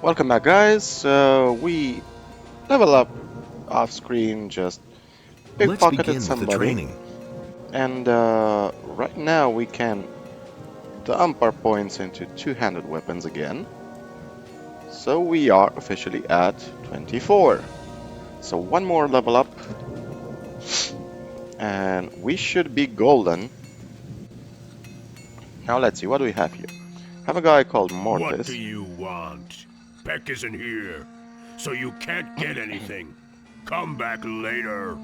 Welcome back, guys. We level up off screen, just Let's pickpocketed begin with the somebody, training. and right now we can dump our points into two-handed weapons again. So we are officially at 24. So one more level up, and we should be golden. Now let's see, what do we have here? Have a guy called What do Mortis. you want? Peck isn't here, so you can't get anything. Come back later.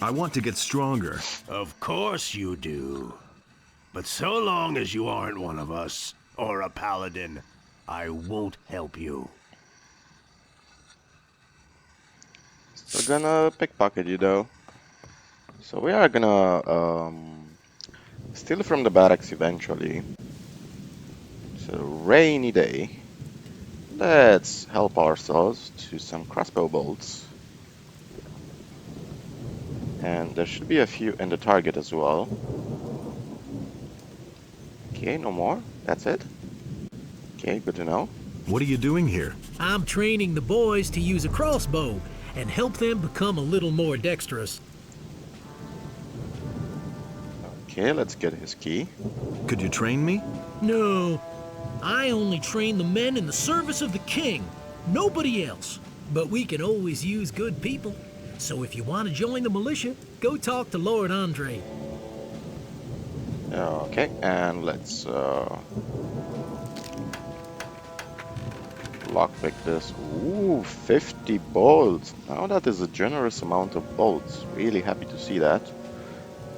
I want to get stronger. Of course you do. But so long as you aren't one of us, or a paladin, I won't help you. Still gonna pickpocket you though. So we are gonna steal from the barracks eventually. It's a rainy day. Let's help ourselves to some crossbow bolts. And there should be a few in the target as well. Okay, no more. That's it. Okay, good to know. What are you doing here? I'm training the boys to use a crossbow and help them become a little more dexterous. Okay, let's get his key. Could you train me? No, I only train the men in the service of the king, nobody else. But we can always use good people. So if you want to join the militia, go talk to Lord Andre. Okay, and let's lockpick this. Ooh, 50 bolts. Now that is a generous amount of bolts. Really happy to see that.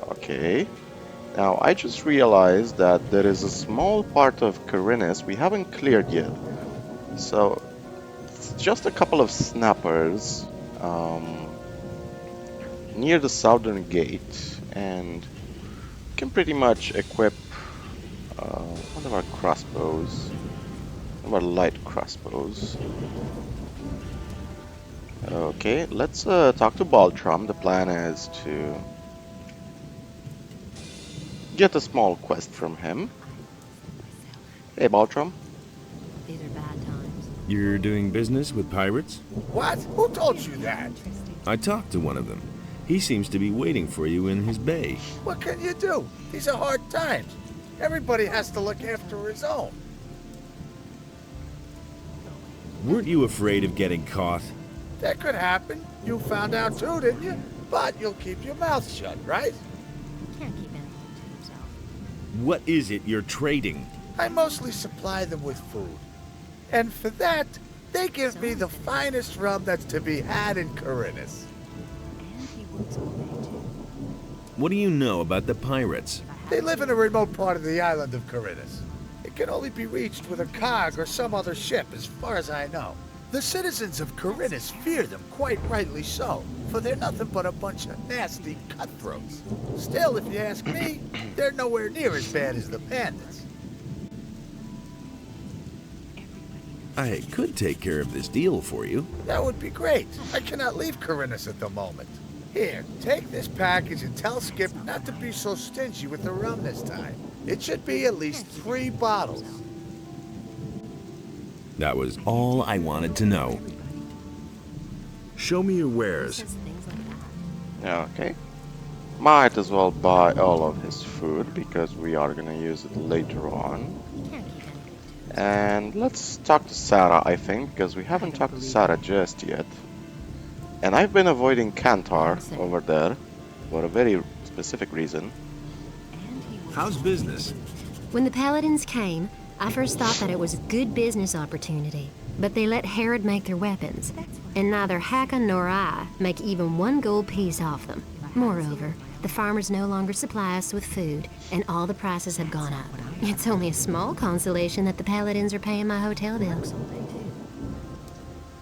Okay. Now I just realized that there is a small part of Carinus we haven't cleared yet. So it's just a couple of snappers near the southern gate, and we can pretty much equip one of our crossbows. One of our light crossbows. Okay, let's talk to Baltram. The plan is to get a small quest from him. Hey, Baltram. These are bad times. You're doing business with pirates? What? Who told you that? I talked to one of them. He seems to be waiting for you in his bay. What can you do? These are hard times. Everybody has to look after his own. Weren't you afraid of getting caught? That could happen. You found out too, didn't you? But you'll keep your mouth shut, right? Can't keep anything to himself. What is it you're trading? I mostly supply them with food. And for that, they give me the finest rum that's to be had in Carinus. And he works all day too. What do you know about the pirates? They live in a remote part of the island of Carinus. It can only be reached with a cog or some other ship, as far as I know. The citizens of Carinus fear them, quite rightly so, for they're nothing but a bunch of nasty cutthroats. Still, if you ask me, they're nowhere near as bad as the bandits. I could take care of this deal for you. That would be great. I cannot leave Carinus at the moment. Here, take this package and tell Skip not to be so stingy with the rum this time. It should be at least 3 bottles. That was all I wanted to know. Show me your wares. Says things like that. Okay. Might as well buy all of his food because we are gonna use it later on. Can't keep anything to himself. And let's talk to Sarah, I think, because we haven't talked to Sarah just yet. And I've been avoiding Kantar over there for a very specific reason. And he works How's all business? When the Paladins came, I first thought that it was a good business opportunity, but they let Herod make their weapons, and neither Hakon nor I make even 1 gold piece off them. Moreover, the farmers no longer supply us with food, and all the prices have gone up. It's only a small consolation that the Paladins are paying my hotel bills.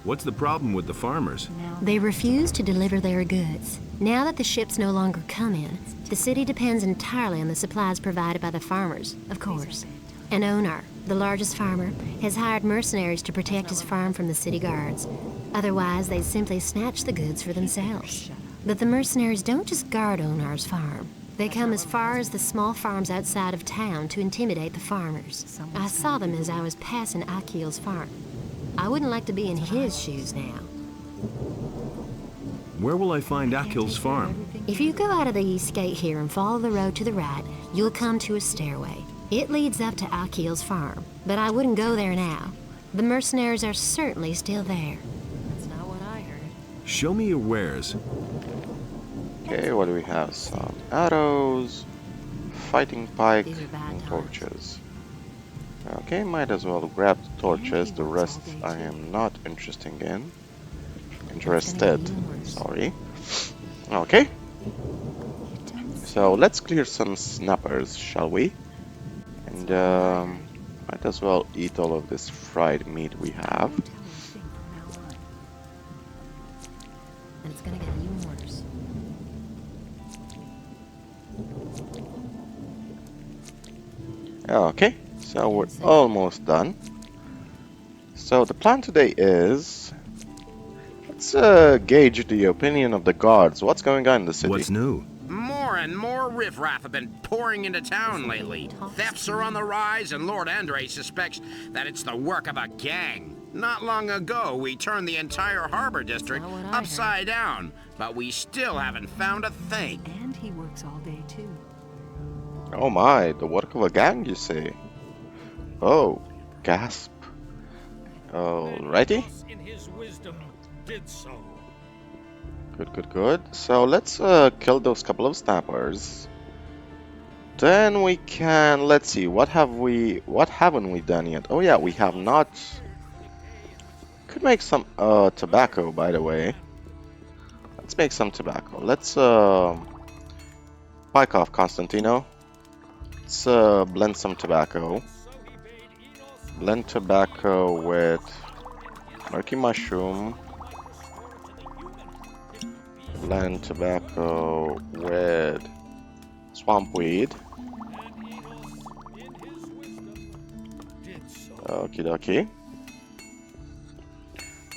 What's the problem with the farmers? They refuse to deliver their goods. Now that the ships no longer come in, the city depends entirely on the supplies provided by the farmers, of course. An owner, the largest farmer, has hired mercenaries to protect his farm from the city guards. Otherwise, they'd simply snatch the goods for themselves. But the mercenaries don't just guard Onar's farm. They come as far as the small farms outside of town to intimidate the farmers. I saw them as I was passing Akil's farm. I wouldn't like to be in his shoes now. Where will I find Akil's farm? If you go out of the east gate here and follow the road to the right, you'll come to a stairway. It leads up to Akil's farm, but I wouldn't go there now. The mercenaries are certainly still there. That's not what I heard. Show me your wares. Okay, what do we have? Some arrows, fighting pike, These are bad and times. torches. Okay, might as well grab the torches. The rest I am not interested in. Sorry. Okay. So let's clear some snappers, shall we? And might as well eat all of this fried meat we have. Don't tell me a thing from now on. And it's gonna get even worse. Okay, so we're almost done. So the plan today is, let's gauge the opinion of the guards. What's going on in the city? What's new? More and more riffraff have been pouring into town lately. Thefts are on the rise, and Lord Andre suspects that it's the work of a gang. Not long ago, we turned the entire harbor district not what I upside down, but we still haven't found a thing. And he works all day too. Oh my, the work of a gang, you say? Oh, gasp. Alrighty. In his wisdom did so. Good. So let's kill those couple of snappers. Then we can, let's see, what haven't we done yet? Oh yeah, we have not. Could make some tobacco, by the way. Let's make some tobacco. Let's pike off Constantino. Let's blend some tobacco. Blend tobacco with murky mushroom. Blend tobacco with swamp weed. Okie dokie.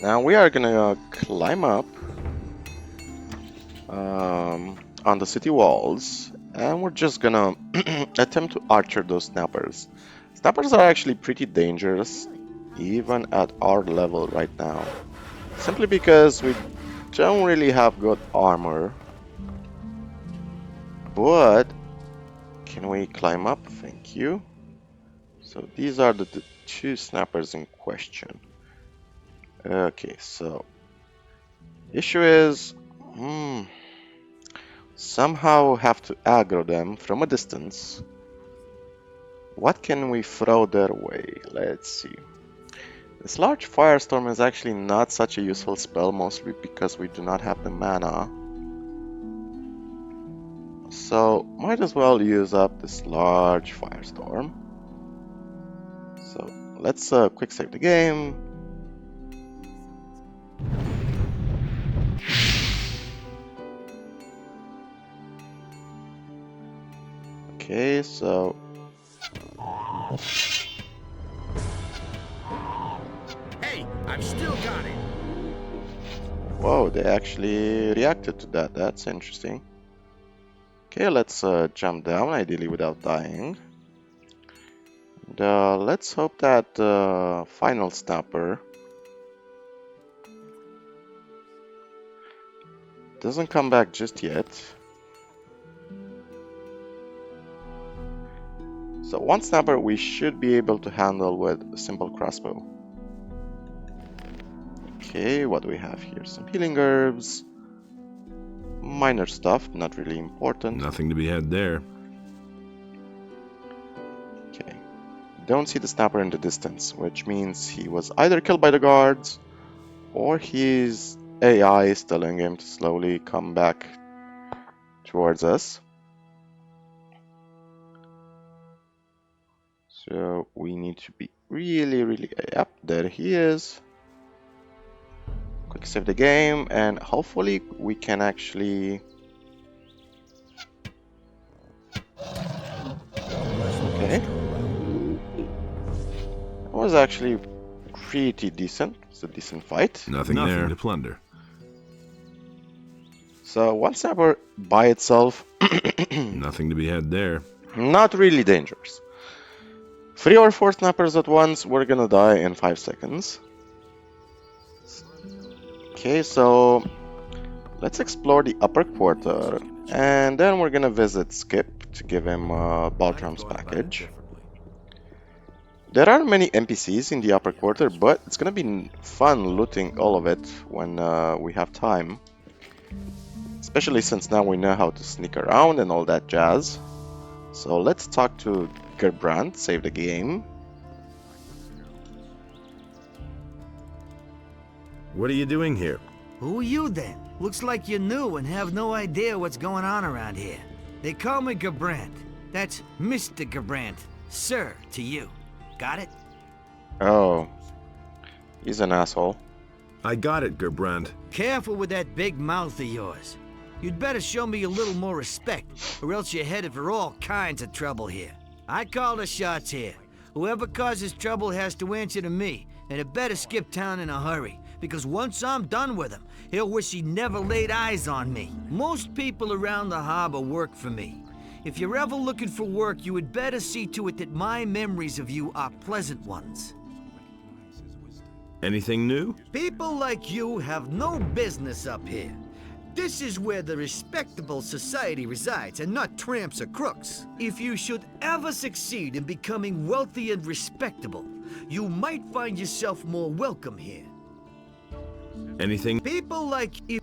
Now we are gonna climb up on the city walls, and we're just gonna attempt to archer those snappers. Snappers are actually pretty dangerous, even at our level right now, simply because we don't really have good armor. But can we climb up? Thank you. So these are the two snappers in question. Okay, so issue is somehow have to aggro them from a distance. What can we throw their way? Let's see. This large firestorm is actually not such a useful spell, mostly because we do not have the mana. So might as well use up this large firestorm. So let's quick save the game. Okay, so Hey, I've still got it. whoa, they actually reacted to that. That's interesting. Okay, let's jump down, ideally without dying. And, let's hope that the final snapper doesn't come back just yet. So one snapper we should be able to handle with a simple crossbow. Okay, what do we have here? Some healing herbs. Minor stuff, not really important. Nothing to be had there. Okay. Don't see the snapper in the distance, which means he was either killed by the guards or his AI is telling him to slowly come back towards us. So we need to be really, yep, there he is. Quick save the game, and hopefully we can actually. Okay. That was actually pretty decent. It's a decent fight. Nothing there to plunder. So one snapper by itself Nothing to be had there. Not really dangerous. 3 or 4 snappers at once, we're gonna die in 5 seconds. Okay, so let's explore the upper quarter, and then we're gonna visit Skip to give him Baltram's package. There are many NPCs in the upper quarter, but it's gonna be fun looting all of it when we have time. Especially since now we know how to sneak around and all that jazz. So let's talk to Gerbrand, save the game. What are you doing here? Who are you then? Looks like you're new and have no idea what's going on around here. They call me Gerbrand. That's Mr. Gerbrand. Sir to you. Got it? Oh, he's an asshole. I got it, Gerbrand. Careful with that big mouth of yours. You'd better show me a little more respect, or else you're headed for all kinds of trouble here. I call the shots here. Whoever causes trouble has to answer to me, and it better skip town in a hurry, because once I'm done with him, he'll wish he never laid eyes on me. Most people around the harbor work for me. If you're ever looking for work, you would better see to it that my memories of you are pleasant ones. Anything new? People like you have no business up here. This is where the respectable society resides, and not tramps or crooks. If you should ever succeed in becoming wealthy and respectable, you might find yourself more welcome here. Anything? People like you.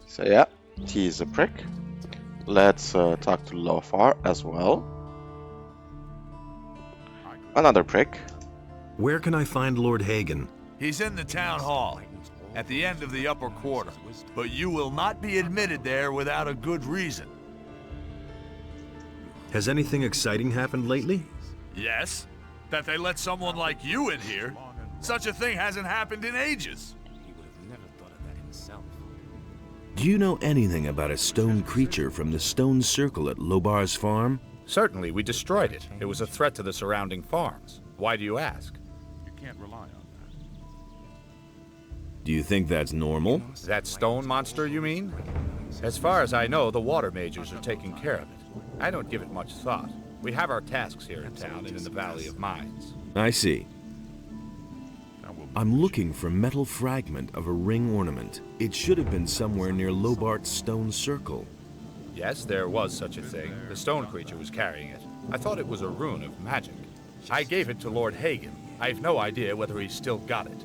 So yeah, he's a prick. Let's talk to Lothar as well. Another prick. Where can I find Lord Hagen? He's in the town hall, at the end of the upper quarter, but you will not be admitted there without a good reason. Has anything exciting happened lately? Yes, that they let someone like you in here. Such a thing hasn't happened in ages. Do you know anything about a stone creature from the stone circle at Lobar's farm? Certainly, we destroyed it. It was a threat to the surrounding farms. Why do you ask? You can't rely on that. Do you think that's normal? That stone monster, you mean? As far as I know, the water mages are taking care of it. I don't give it much thought. We have our tasks here in town and in the Valley of Mines. I see. I'm looking for a metal fragment of a ring ornament. It should have been somewhere near Lobart's stone circle. Yes, there was such a thing. The stone creature was carrying it. I thought it was a rune of magic. I gave it to Lord Hagen. I have no idea whether he's still got it.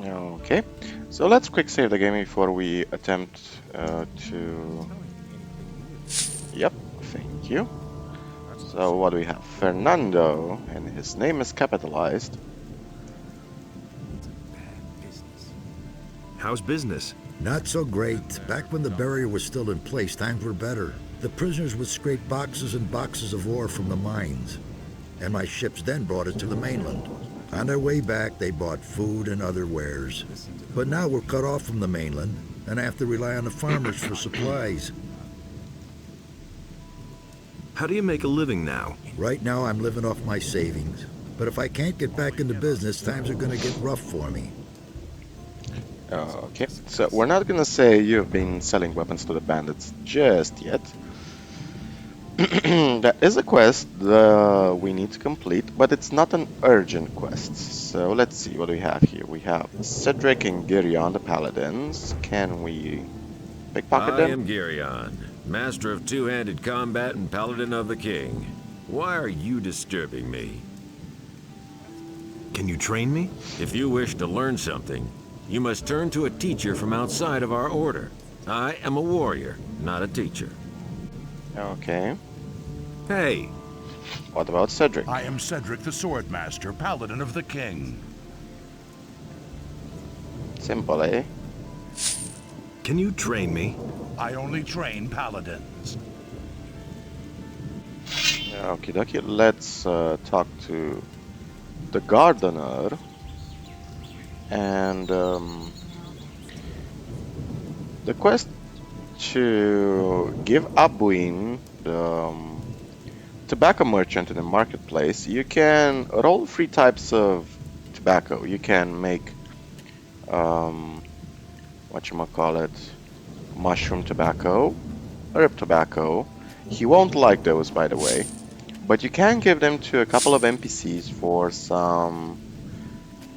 Okay, so let's quick save the game before we attempt to... Yep, thank you. So what do we have? Fernando, and his name is capitalized. How's business? Not so great. Back when the barrier was still in place, times were better. The prisoners would scrape boxes and boxes of ore from the mines, and my ships then brought it to the mainland. On their way back, they bought food and other wares. But now we're cut off from the mainland, and I have to rely on the farmers for supplies. How do you make a living now? Right now, I'm living off my savings. But if I can't get back into business, times are going to get rough for me. Okay, so we're not gonna say you've been selling weapons to the bandits just yet. That is a quest we need to complete, but it's not an urgent quest. So let's see what we have here. We have Cedric and Girion, the paladins. Can we pickpocket them? I am Girion, master of two-handed combat and paladin of the king. Why are you disturbing me? Can you train me? If you wish to learn something, you must turn to a teacher from outside of our order. I am a warrior, not a teacher. Okay. Hey! What about Cedric? I am Cedric the Swordmaster, paladin of the king. Simple, eh? Can you train me? I only train paladins. Okie dokie, let's talk to the gardener. And the quest to give Abuin, the tobacco merchant in the marketplace, you can roll 3 types of tobacco. You can make whatchamacallit, mushroom tobacco, herb tobacco. He won't like those, by the way. But you can give them to a couple of NPCs for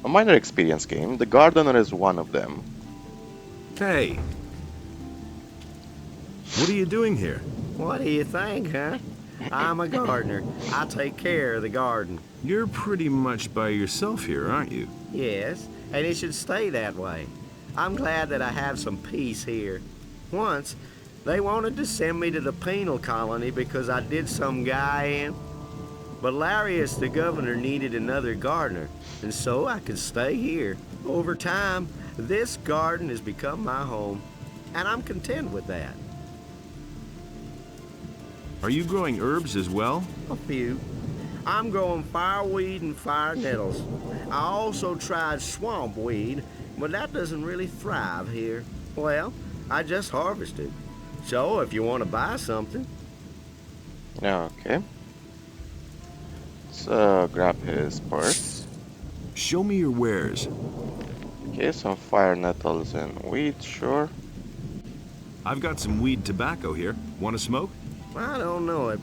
a minor experience gain. The gardener is one of them. Hey! What are you doing here? What do you think, huh? I'm a gardener. I take care of the garden. You're pretty much by yourself here, aren't you? Yes, and it should stay that way. I'm glad that I have some peace here. Once, they wanted to send me to the penal colony because I did some guy in. But Larius, the governor, needed another gardener, and so I could stay here. Over time, this garden has become my home, and I'm content with that. Are you growing herbs as well? A few. I'm growing fireweed and fire nettles. I also tried swamp weed, but that doesn't really thrive here. Well, I just harvested. So if you want to buy something. Okay. Let's grab his purse. Show me your wares. Okay, some fire nettles and weed, sure. I've got some weed tobacco here. Want to smoke? I don't know it,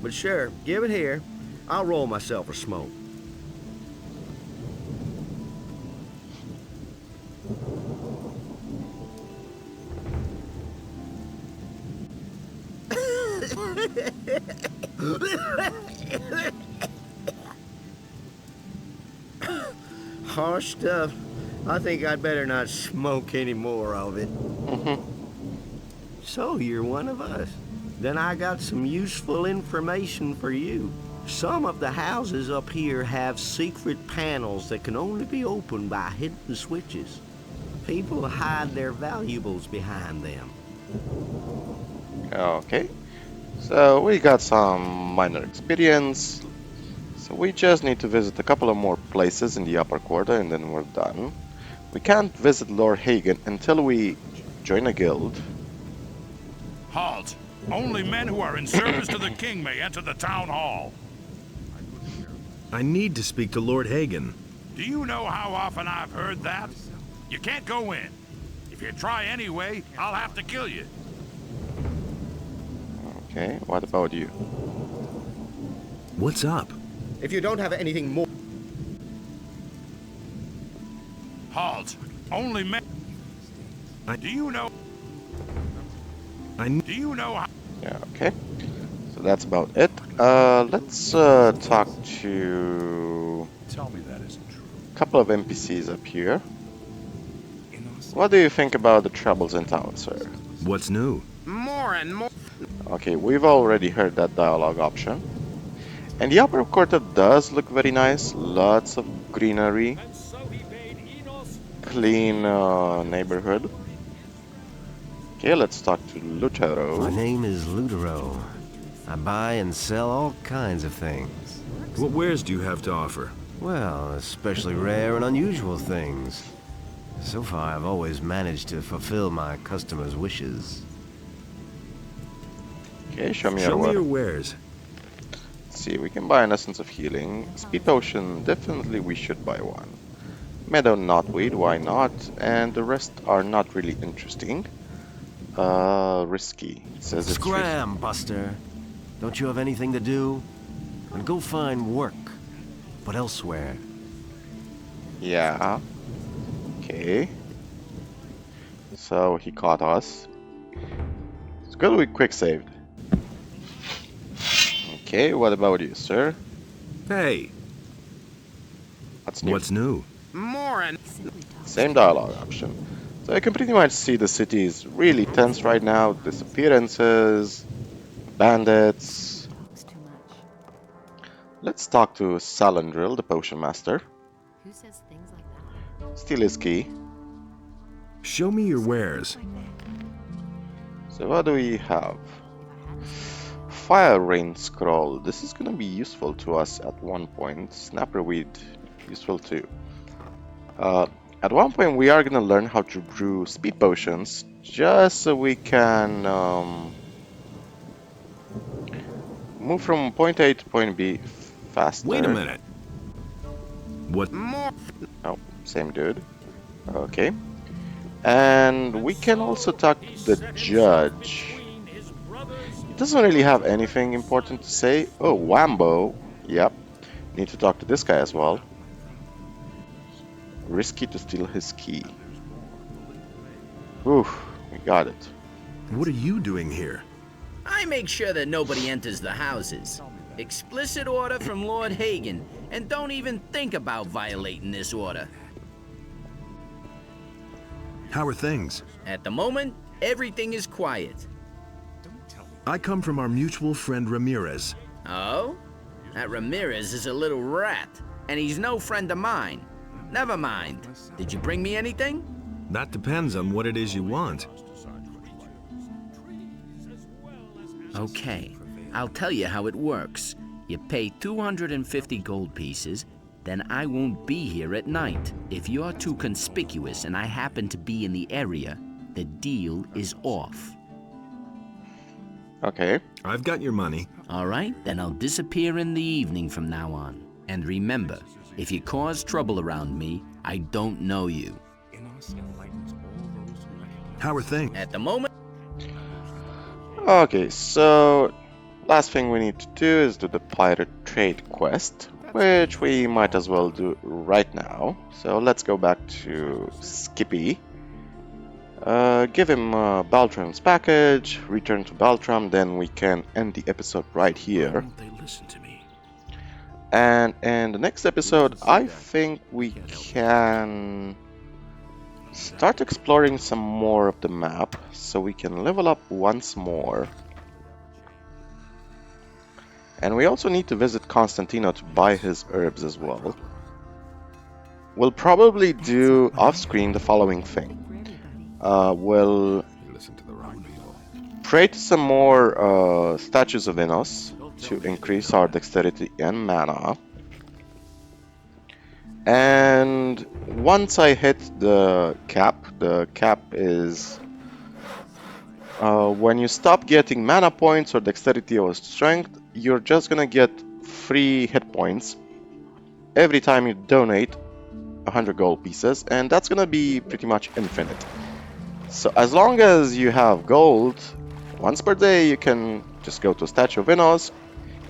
but sure, give it here. I'll roll myself a smoke. Harsh stuff. I think I'd better not smoke any more of it. So you're one of us. Then I got some useful information for you. Some of the houses up here have secret panels that can only be opened by hidden switches. People hide their valuables behind them. Okay. So we got some minor experience. So we just need to visit a couple of more places in the upper quarter and then we're done. We can't visit Lord Hagen until we join a guild. Halt! Only men who are in service to the king may enter the town hall. I need to speak to Lord Hagen. Do you know how often I've heard that? You can't go in. If you try anyway, I'll have to kill you. Okay, what about you? What's up? If you don't have anything more... Halt! Only men... Do you know... Do you know how... Yeah, okay. So that's about it. Let's talk to... Tell me that isn't true. A couple of NPCs up here. What do you think about the troubles in town, sir? What's new? More and more. Okay, we've already heard that dialogue option. And the upper quarter does look very nice. Lots of greenery. Clean neighborhood. Okay, let's talk to Lutero. My name is Lutero. I buy and sell all kinds of things. What wares do you have to offer? Well, especially rare and unusual things. So far, I've always managed to fulfill my customers' wishes. Okay, show me Show me your your wares. Let's see, we can buy an essence of healing. Speed potion, definitely we should buy one. Meadow knotweed, why not? And the rest are not really interesting. Risky. It says it's Scram, Buster. Don't you have anything to do? And go find work, but elsewhere. Yeah. Okay. So he caught us. It's good we quick saved. Okay, what about you, sir? Hey. What's new? What's new? More and... Same dialogue option. So you can pretty much see the city is really tense right now. Disappearances, bandits. Let's talk to Salandril, the potion master. Who says things like that? Steal his key. Show me your wares. So what do we have? Fire Rain Scroll. This is gonna be useful to us at one point. Snapperweed, useful too. At one point we are gonna learn how to brew speed potions, just so we can move from point A to point B faster. Wait a minute. What? Oh, same dude. Okay. And we can also talk to the judge. Doesn't really have anything important to say. Oh, Wambo. Yep. Need to talk to this guy as well. Risky to steal his key. Oof, we got it. What are you doing here? I make sure that nobody enters the houses. Explicit order from Lord Hagen, and don't even think about violating this order. How are things? At the moment, everything is quiet. I come from our mutual friend Ramirez. Oh? That Ramirez is a little rat, and he's no friend of mine. Never mind. Did you bring me anything? That depends on what it is you want. Okay, I'll tell you how it works. You pay 250 gold pieces, then I won't be here at night. If you're too conspicuous and I happen to be in the area, the deal is off. Okay. I've got your money. All right, then I'll disappear in the evening from now on. And remember, if you cause trouble around me, I don't know you. How are things? At the moment... Okay, so last thing we need to do is do the pirate trade quest, which we might as well do right now. So let's go back to Skippy. Give him Baltram's package, return to Baltram, then we can end the episode right here. Why won't they listen to me? And in the next episode, I think we can start exploring some more of the map so we can level up once more. And we also need to visit Constantino to buy his herbs as well. We'll probably do off-screen the following thing. We'll pray to some more statues of Innos to increase our dexterity and mana. And once I hit the cap is when you stop getting mana points or dexterity or strength, you're just gonna get free hit points every time you donate 100 gold pieces, and that's gonna be pretty much infinite. So as long as you have gold, once per day you can just go to a statue of Innos,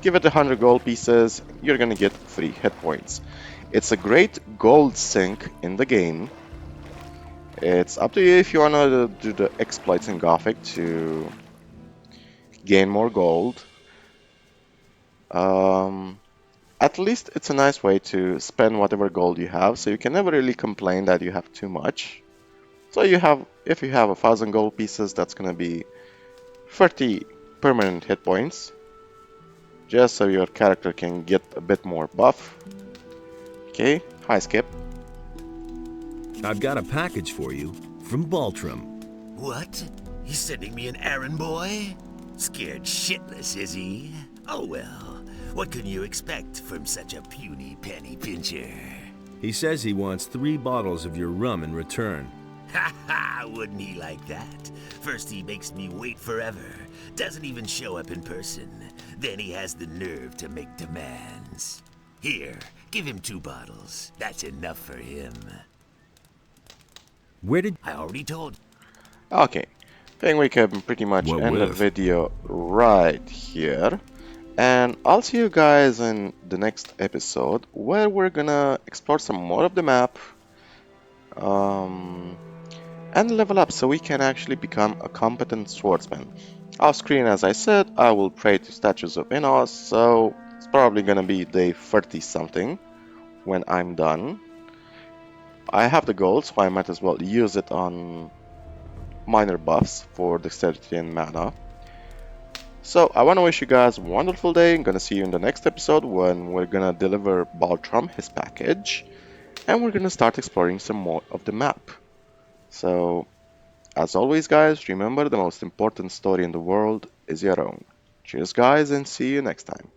give it 100 gold pieces, you're gonna get free hit points. It's a great gold sink in the game. It's up to you if you wanna do the exploits in Gothic to gain more gold. At least it's a nice way to spend whatever gold you have, so you can never really complain that you have too much. So if you have 1,000 gold pieces, that's gonna be 30 permanent hit points, just so your character can get a bit more buff. Okay, hi Skip. I've got a package for you from Baltram. What? He's sending me an errand boy? Scared shitless, is he? Oh well, what can you expect from such a puny penny pincher? He says he wants 3 bottles of your rum in return. Ha ha, wouldn't he like that? First he makes me wait forever, doesn't even show up in person. Then he has the nerve to make demands. Here, give him 2 bottles. That's enough for him. Where did... I already told... Okay, I think we can pretty much end the video right here. And I'll see you guys in the next episode, where we're gonna explore some more of the map. And level up so we can actually become a competent swordsman. Off screen, as I said, I will pray to statues of Innos, so it's probably gonna be day 30 something when I'm done. I have the gold, so I might as well use it on minor buffs for dexterity and mana. So I want to wish you guys a wonderful day. I'm gonna see you in the next episode when we're gonna deliver Baltram his package, and we're gonna start exploring some more of the map. So, as always guys, remember the most important story in the world is your own. Cheers guys, and see you next time.